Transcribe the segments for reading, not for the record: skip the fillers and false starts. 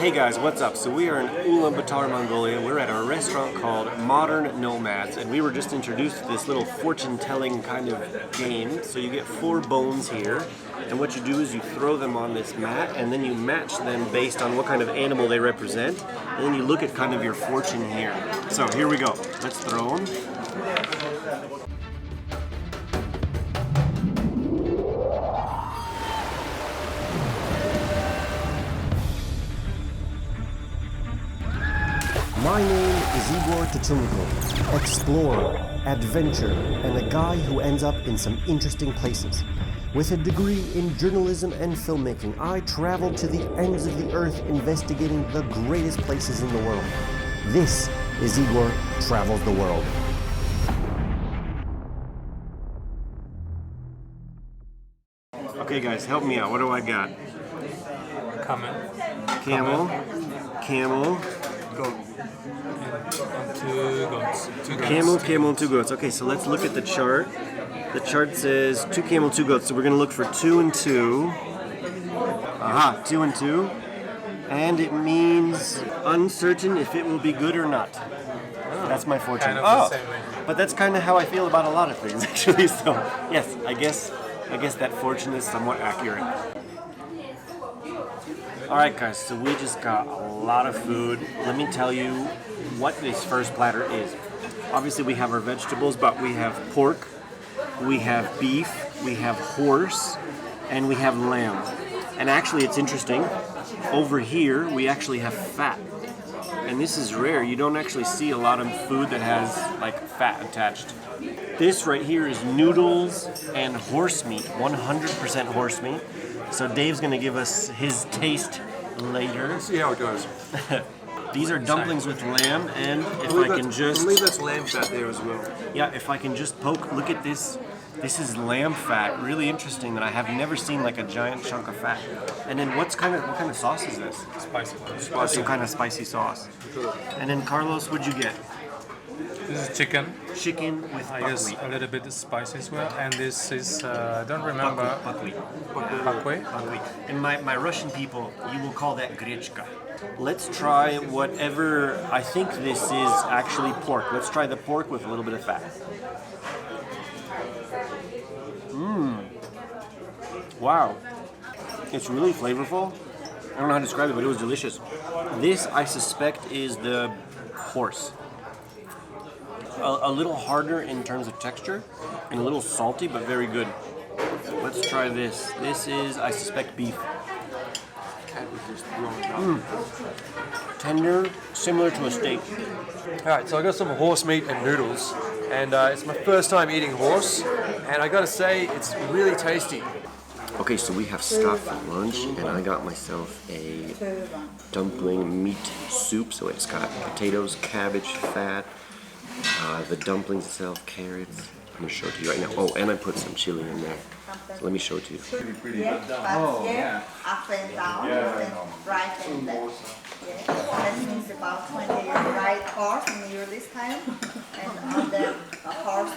Hey guys, what's up? So we are in Ulaanbaatar, Mongolia. We're at a restaurant called Modern Nomads, and we were just introduced to this little fortune-telling kind of game. So you get 4 bones here, and what you do is you throw them on this mat, and then you match them based on what kind of animal they represent, and then you look at kind of your fortune here. So here we go. Let's throw them. My name is Igor, explorer, adventurer, and a guy who ends up in some interesting places. With a degree in journalism and filmmaking, I traveled to the ends of the earth investigating the greatest places in the world. This is Igor Travels the World. Okay guys, help me out. What do I got? Camel. Goat. And 2 goats. Camel, and 2 goats. Okay, so let's look at the chart. The chart says 2 camel, 2 goats. So we're going to look for 2 and 2. Aha, 2 and 2. And it means uncertain if it will be good or not. That's my fortune. Kind of the same way. But that's kind of how I feel about a lot of things, actually. So, yes, I guess that fortune is somewhat accurate. Alright guys, so we just got a lot of food. Let me tell you what this first platter is. Obviously we have our vegetables, but we have pork, we have beef, we have horse, and we have lamb. And actually it's interesting, over here we actually have fat. And this is rare, you don't actually see a lot of food that has like fat attached. This right here is noodles and horse meat, 100% horse meat. So Dave's gonna give us his taste later. Let's see how it goes. These are dumplings with lamb, and if I can just... I believe that's lamb fat there as well. Yeah, if I can just poke, look at this. This is lamb fat. Really interesting that I have never seen like a giant chunk of fat. And then what kind of sauce is this? Spicy. Some kind of spicy sauce. And then Carlos, what'd you get? This is chicken. Chicken with I guess buckwheat. a little bit spicy as well. And this is, I don't remember. Buckwheat. Buckwheat? Buckwheat. And my Russian people, you will call that grechka. Let's try whatever, I think this is actually pork. Let's try the pork with a little bit of fat. Wow. It's really flavorful. I don't know how to describe it, but it was delicious. This, I suspect, is the horse. A little harder in terms of texture, and a little salty, but very good. Let's try this. This is, I suspect, beef. Tender, similar to a steak. Alright, so I got some horse meat and noodles, and it's my first time eating horse, and I gotta say, it's really tasty. Okay, so we have stopped for lunch, and I got myself a dumpling meat soup. So it's got potatoes, cabbage, fat, the dumplings itself, carrots. I'm gonna show it to you right now. Oh, and I put some chili in there. So let me show it to you. Oh, yeah. Up and down, right and left. Yeah. That means about 20 right horse near this time, and on the horse.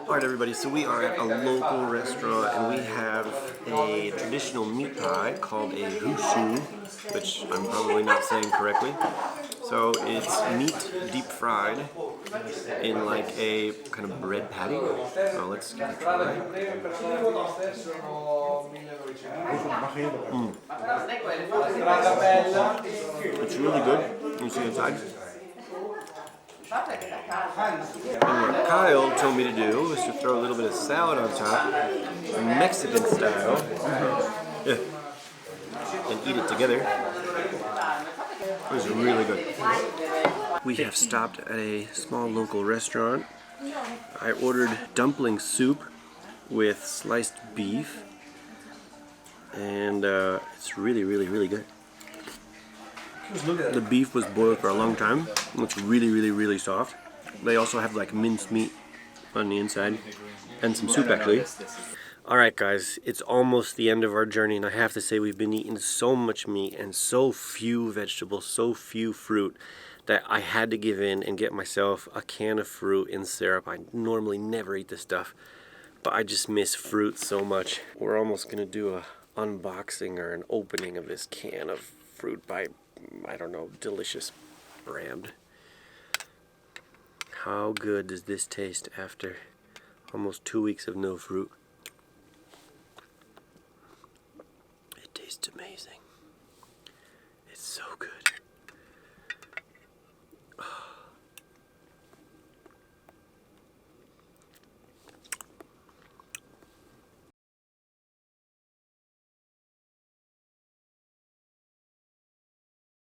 Alright everybody, so we are at a local restaurant, and we have a traditional meat pie called a hushu, which I'm probably not saying correctly. So it's meat deep fried in like a kind of bread patty. So let's give it a try. It's really good. You see inside. And what Kyle told me to do was to throw a little bit of salad on top, Mexican style, and eat it together. It was really good. We have stopped at a small local restaurant. I ordered dumpling soup with sliced beef, and it's really, really, really good. The beef was boiled for a long time. It's really, really, really soft. They also have like minced meat on the inside, and some soup actually. Alright guys, it's almost the end of our journey, and I have to say we've been eating so much meat and so few vegetables, so few fruit, that I had to give in and get myself a can of fruit in syrup. I normally never eat this stuff, but I just miss fruit so much. We're almost gonna do a unboxing or an opening of this can of fruit by I don't know, delicious brand. How good does this taste after almost 2 weeks of no fruit? It tastes amazing.